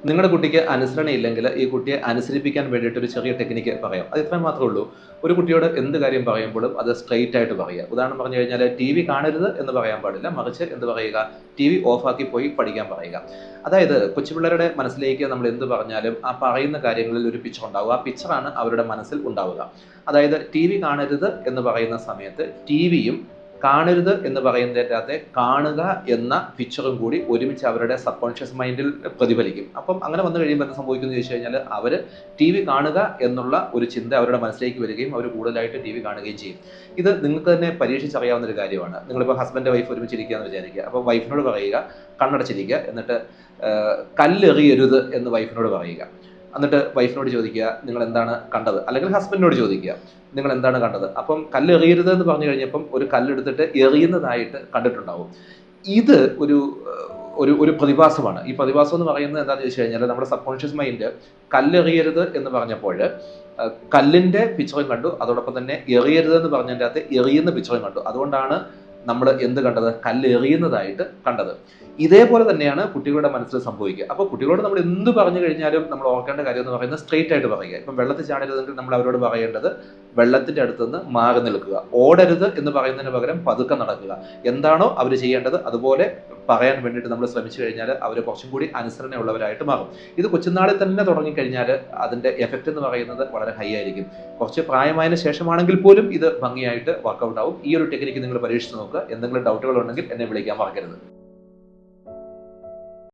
നിങ്ങളുടെ കുട്ടിക്ക് അനുസരണയില്ലെങ്കിൽ ഈ കുട്ടിയെ അനുസരിപ്പിക്കാൻ വേണ്ടിയിട്ട് ഒരു ചെറിയ ടെക്നിക്ക് പറയാം. അത് ഇത്രയും മാത്രമേ ഉള്ളൂ. ഒരു കുട്ടിയോട് എന്ത് കാര്യം പറയുമ്പോഴും അത് സ്ട്രെയിറ്റ് ആയിട്ട് പറയുക. ഉദാഹരണം പറഞ്ഞു കഴിഞ്ഞാൽ ടി വി കാണരുത് എന്ന് പറയാൻ പാടില്ല, മറിച്ച് എന്ത് പറയുക, ടി വി ഓഫാക്കി പോയി പഠിക്കാൻ പറയുക. അതായത് കൊച്ചുപിള്ളേരുടെ മനസ്സിലേക്ക് നമ്മൾ എന്ത് പറഞ്ഞാലും ആ പറയുന്ന കാര്യങ്ങളിൽ ഒരു പിക്ചർ ഉണ്ടാവുക. ആ പിക്ചറാണ് അവരുടെ മനസ്സിൽ ഉണ്ടാവുക. അതായത് ടി വി കാണരുത് എന്ന് പറയുന്ന സമയത്ത് ടി വിയും കാണരുത് എന്ന് പറയുന്നതിനകത്തെ കാണുക എന്ന പിക്ചറും കൂടി ഒരുമിച്ച് അവരുടെ സബ് കോൺഷ്യസ് മൈൻഡിൽ പ്രതിഫലിക്കും. അപ്പം അങ്ങനെ വന്നു കഴിയുമ്പോൾ എന്ത് സംഭവിക്കുന്നു ചോദിച്ചു കഴിഞ്ഞാൽ അവർ ടി വി കാണുക എന്നുള്ള ഒരു ചിന്ത അവരുടെ മനസ്സിലേക്ക് വരികയും അവർ കൂടുതലായിട്ട് ടി വി കാണുകയും ചെയ്യും. ഇത് നിങ്ങൾക്ക് തന്നെ പരീക്ഷിച്ചറിയാവുന്ന ഒരു കാര്യമാണ്. നിങ്ങളിപ്പോൾ ഹസ്ബൻഡ് വൈഫ് ഒരുമിച്ചിരിക്കുക എന്ന് വിചാരിക്കുക. അപ്പോൾ വൈഫിനോട് പറയുക, കണ്ണടച്ചിരിക്കുക, എന്നിട്ട് കല്ലെറിയരുത് എന്ന് വൈഫിനോട് പറയുക. എന്നിട്ട് വൈഫിനോട് ചോദിക്കുക, നിങ്ങൾ എന്താണ് കണ്ടത്, അല്ലെങ്കിൽ ഹസ്ബൻഡിനോട് ചോദിക്കുക, നിങ്ങൾ എന്താണ് കണ്ടത്. അപ്പം കല്ലെറിയരുത് എന്ന് പറഞ്ഞു കഴിഞ്ഞപ്പം ഒരു കല്ലെടുത്തിട്ട് എറിയുന്നതായിട്ട് കണ്ടിട്ടുണ്ടാവും. ഇത് ഒരു ഒരു ഒരു പ്രതിഭാസമാണ്. ഈ പ്രതിഭാസം എന്ന് പറയുന്നത് എന്താണെന്ന് ചോദിച്ചു കഴിഞ്ഞാൽ നമ്മുടെ സബ് കോൺഷ്യസ് മൈൻഡ് കല്ലെറിയരുത് എന്ന് പറഞ്ഞപ്പോൾ കല്ലിൻ്റെ പിക്ചറും കണ്ടു, അതോടൊപ്പം തന്നെ എറിയരുത് എന്ന് പറഞ്ഞതിൻ്റെ അകത്ത് എറിയുന്ന പിക്ചറും കണ്ടു. അതുകൊണ്ടാണ് നമ്മൾ എന്ത് കണ്ടത്, കല്ല് എറിയുന്നതായിട്ട് കണ്ടത്. ഇതേപോലെ തന്നെയാണ് കുട്ടികളുടെ മനസ്സിൽ സംഭവിക്കുക. അപ്പോൾ കുട്ടികളോട് നമ്മൾ എന്ത് പറഞ്ഞു കഴിഞ്ഞാലും നമ്മൾ ഓർക്കേണ്ട കാര്യം എന്ന് പറയുന്നത് സ്ട്രെയിറ്റ് ആയിട്ട് പറയുക. ഇപ്പം വെള്ളത്തിൽ ചാടരുതെങ്കിൽ നമ്മൾ അവരോട് പറയേണ്ടത് വെള്ളത്തിൻ്റെ അടുത്ത് നിന്ന് മാറി നിൽക്കുക. ഓടരുത് എന്ന് പറയുന്നതിന് പകരം പതുക്കെ നടക്കുക. എന്താണോ അവർ ചെയ്യേണ്ടത് അതുപോലെ പറയാൻ വേണ്ടിയിട്ട് നമ്മൾ ശ്രമിച്ചു കഴിഞ്ഞാൽ അവർ കുറച്ചും കൂടി അനുസരണയുള്ളവരായിട്ട് മാറും. ഇത് കൊച്ചുനാളിൽ തന്നെ തുടങ്ങിക്കഴിഞ്ഞാൽ അതിൻ്റെ എഫക്റ്റ് എന്ന് പറയുന്നത് വളരെ ഹൈ ആയിരിക്കും. കുറച്ച് പ്രായമായതിനു ശേഷമാണെങ്കിൽ പോലും ഇത് ഭംഗിയായിട്ട് വർക്കൗട്ട് ആവും. ഈ ഒരു ടെക്നിക്ക് നിങ്ങൾ പരീക്ഷിച്ച് നോക്കുക. എന്തെങ്കിലും ഡൗട്ടുകൾ ഉണ്ടെങ്കിൽ എന്നെ വിളിക്കാൻ മറക്കരുത്.